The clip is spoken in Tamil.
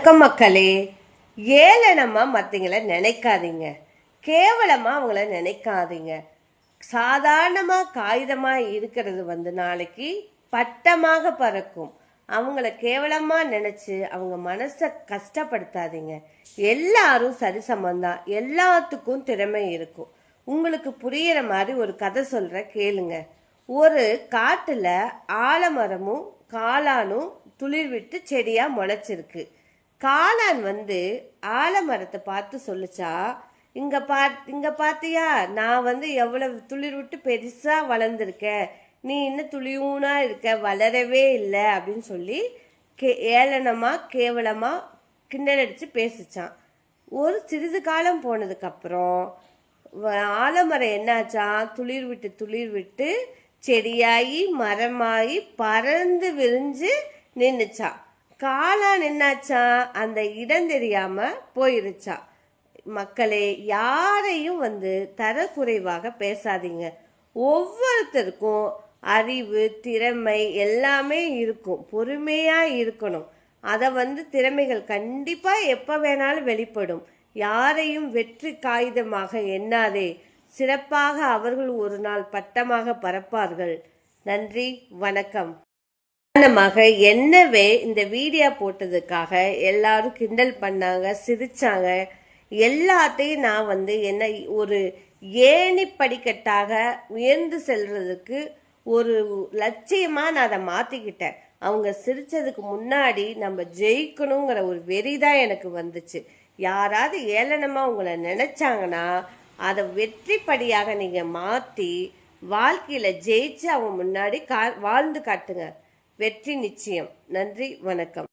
வணக்கம் மக்களே. ஏளனமா மற்றவங்கள நினைக்காதீங்க, கேவலமா அவங்கள நினைக்காதீங்க. சாதாரணமா காகிதமா இருக்கிறது நாளைக்கு பட்டமாக பறக்கும். அவங்கள கேவலமா நினைச்சு அவங்க மனசை கஷ்டப்படுத்தாதீங்க. எல்லாரும் சரிசமந்தான், எல்லாத்துக்கும் திறமை இருக்கும். உங்களுக்கு புரியுற மாதிரி ஒரு கதை சொல்ற கேளுங்க. ஒரு காட்டுல ஆலமரமும் காளானும் துளிர் விட்டு செடியா முளைச்சிருக்கு. காளான் ஆலமரத்தை பார்த்து சொல்லுச்சா, இங்க பாத்தியா, நான் எவ்வளவு துளிர் விட்டு பெருசா வளர்ந்துருக்கேன், நீ இன்னும் துளியூனா இருக்க, வளரவே இல்லை அப்படின்னு சொல்லி ஏளனமா கேவலமா கிண்டல் அடிச்சு பேசிச்சான். ஒரு சிறிது காலம் போனதுக்கு அப்புறம் ஆலமரம் என்னாச்சான், துளிர் விட்டு செடியாகி மரமாகி பறந்து விரிஞ்சு நின்றுச்சான். காளான் என்னாச்சான், அந்த இடம் தெரியாம போயிருச்சான். மக்களே, யாரையும் தரக்குறைவாக பேசாதீங்க. ஒவ்வொருத்தருக்கும் அறிவு திறமை எல்லாமே இருக்கும். பொறுமையா இருக்கணும். அதை திறமைகள் கண்டிப்பா எப்ப வேணாலும் வெளிப்படும். யாரையும் வெற்றி காகிதமாக எண்ணாதே. சிறப்பாக அவர்கள் ஒரு நாள் பட்டமாக பறப்பார்கள். நன்றி, வணக்கம். என்னவே இந்த வீடியோ போட்டதுக்காக எல்லாரும் கிண்டல் பண்ணாங்க, சிரிச்சாங்க. எல்லாத்தையும் நான் என்ன ஒரு ஏணி படிக்கட்டாக உயர்ந்து செல்றதுக்கு ஒரு லட்சியமா நான் அதை மாத்திக்கிட்டேன். அவங்க சிரிச்சதுக்கு முன்னாடி நம்ம ஜெயிக்கணுங்கிற ஒரு வெறிதான் எனக்கு வந்துச்சு. யாராவது ஏளனமா உங்களை நினைச்சாங்கன்னா அதை வெற்றிப்படியாக நீங்க மாத்தி வாழ்க்கையில ஜெயிச்சு அவங்க முன்னாடி வாழ்ந்து காட்டுங்க. வெற்றி நிச்சயம். நன்றி, வணக்கம்.